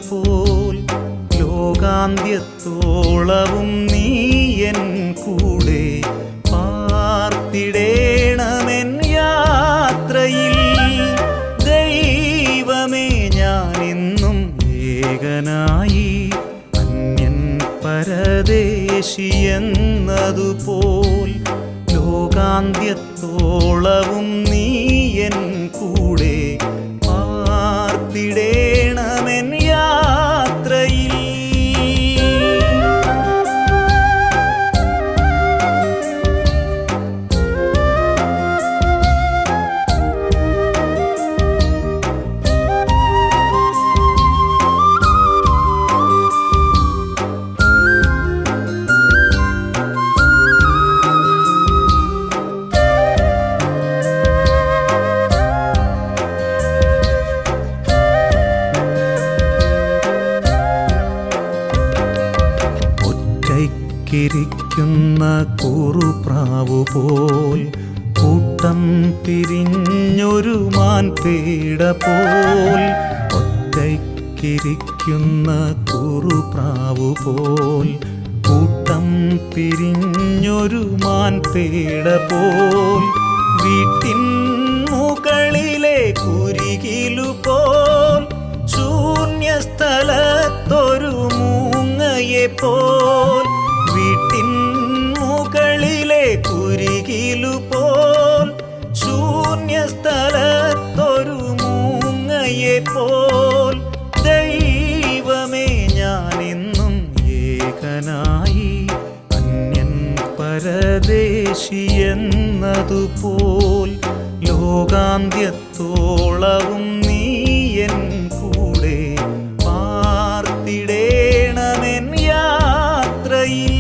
ചെയ്യുന്നതുപോൽ ലോകാന്ത്യത്തോളവും നീ എൻ കൂടെ പാർത്തിടേണമെൻ യാത്രയിൽ. ദൈവമേ, ഞാനെന്നും ഏകനായി അന്യൻ പരദേശിയെന്നതുപോൽ ലോകാന്ത്യത്തോളവും നീ എൻ കൂടെ പാർത്തിടേണമെൻ യാത്രയിൽ. ിരിക്കുന്ന കുറുപ്രാവുപോൽ കൂട്ടം പിരിഞ്ഞൊരു മാൻപേട പോൽ, ഒറ്റയ്ക്കിരിക്കുന്ന കുറുപ്രാവുപോൽ കൂട്ടം പിരിഞ്ഞൊരു മാൻപേട പോൽ, വീട്ടിൻ മുകളിലെ കുരികിലുപോൽ ശൂന്യസ്ഥലത്തൊരു മൂങ്ങയെപ്പോൽ, വീട്ടിൻ മുകളിലെ കുരികിലുപോൽ ശൂന്യസ്ഥലത്തൊരു മൂങ്ങയെപ്പോൽ. ദൈവമേ, ഞാനെന്നും ഏകനായി അന്യൻ പരദേശിയെന്നതുപോൽ ലോകാന്ത്യത്തോളവും നീ എൻ കൂടെ പാർത്തിടേണമെൻ യാത്രയിൽ.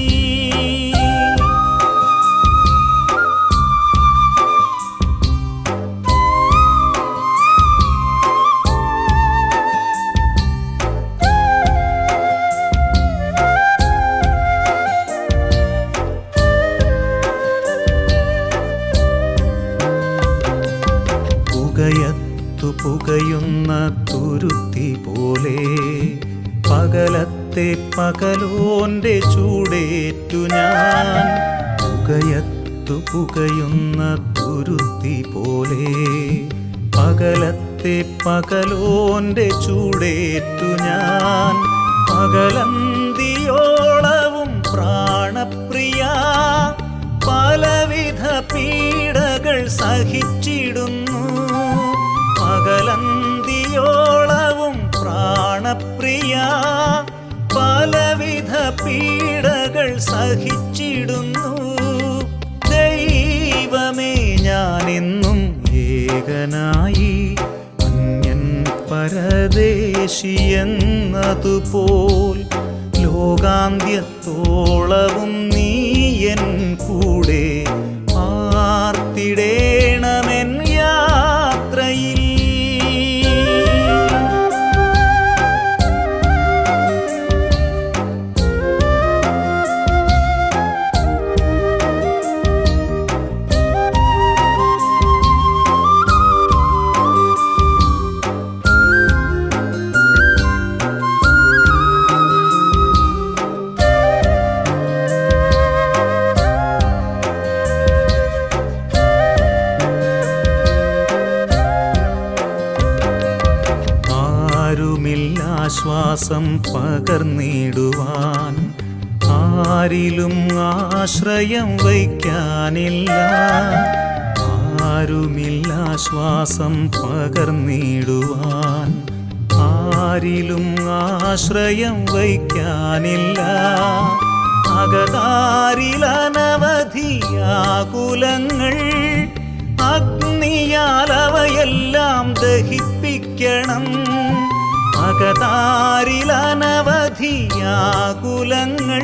പുകയുന്ന തുരുത്തി പോലെ പകലത്തെ പകലോന്റെ ചൂടേറ്റു ഞാൻ. പുകയുന്ന തുരുത്തി പോലെ പകലത്തെ പകലോന്റെ ചൂടേറ്റു ഞാൻ. പകലന്തിയോളവും പ്രാണപ്രിയ പലവിധ പീഡകൾ സഹിച്ചിടുന്നു. പകലന്തിയോളവും പ്രാണപ്രിയ പലവിധ പീഡകൾ സഹിച്ചിടുന്നു. ദൈവമേ, ഞാനെന്നും ഏകനായി അന്യൻ പരദേശിയെന്നതുപോൽ ലോകാന്ത്യത്തോളവും നീ എൻ കൂടെ പാർത്തിടേണമെൻ യാത്രയിൽ. ആശ്വാസം പകർന്നിടുവാൻ ആരിലും ആശ്രയം വയ്ക്കാനില്ല. ആരുമില്ലാശ്വാസം പകർന്നിടുവാൻ ആരിലും ആശ്രയം വയ്ക്കാനില്ല. അകതാരിലനവധിയാകുലങ്ങൾ അഗ്നിയാലവയെല്ലാം ദഹിപ്പിക്കണം. അകതാരിലനവധിയാകുലങ്ങൾ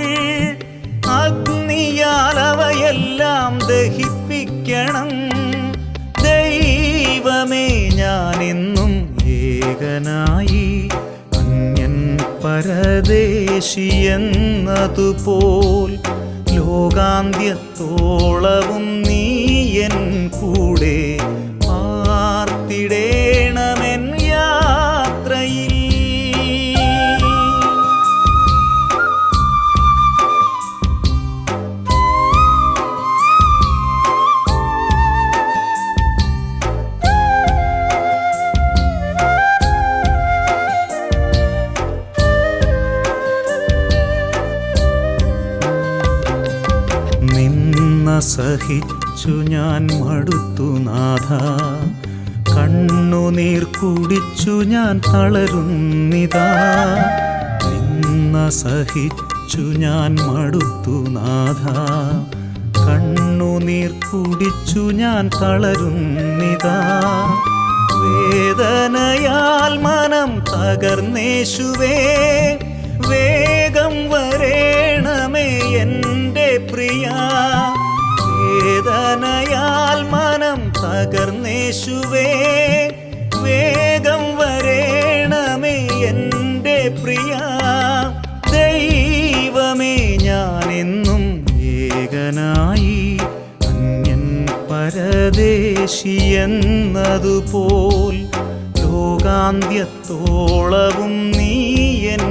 അഗ്നിയാലവയെല്ലാം ദഹിപ്പിക്കണം. ദൈവമേ, ഞാനെന്നും ഏകനായി അന്യൻ പരദേശിയെന്നതുപോൽ ലോകാന്ത്യത്തോളവും നീ എൻ കൂടെ പാർത്തിടേണമെൻ യാത്രയിൽ. സഹിച്ചു ഞാൻ മടുത്തു നാഥ, കണ്ണുനീർ കുടിച്ചു ഞാൻ തളരുന്നിതാ. നിന്ന സഹിച്ചു ഞാൻ മടുത്തു നാഥ, കണ്ണുനീർ കുടിച്ചു ഞാൻ തളരുന്നിതാ. വേദനയാൽ മനം തകർന്നേശുവേ, വേഗം വരേണമേ എൻ്റെ പ്രിയ. വേദനയാൽ മനം തകർന്നേശുവേ, വേഗം വരേണമേ എൻ്റെ പ്രിയ. ദൈവമേ ഞാനെന്നും ഏകനായി അന്യൻ പരദേശിയെന്നതുപോൽ ലോകാന്ത്യത്തോളവും നീ എൻ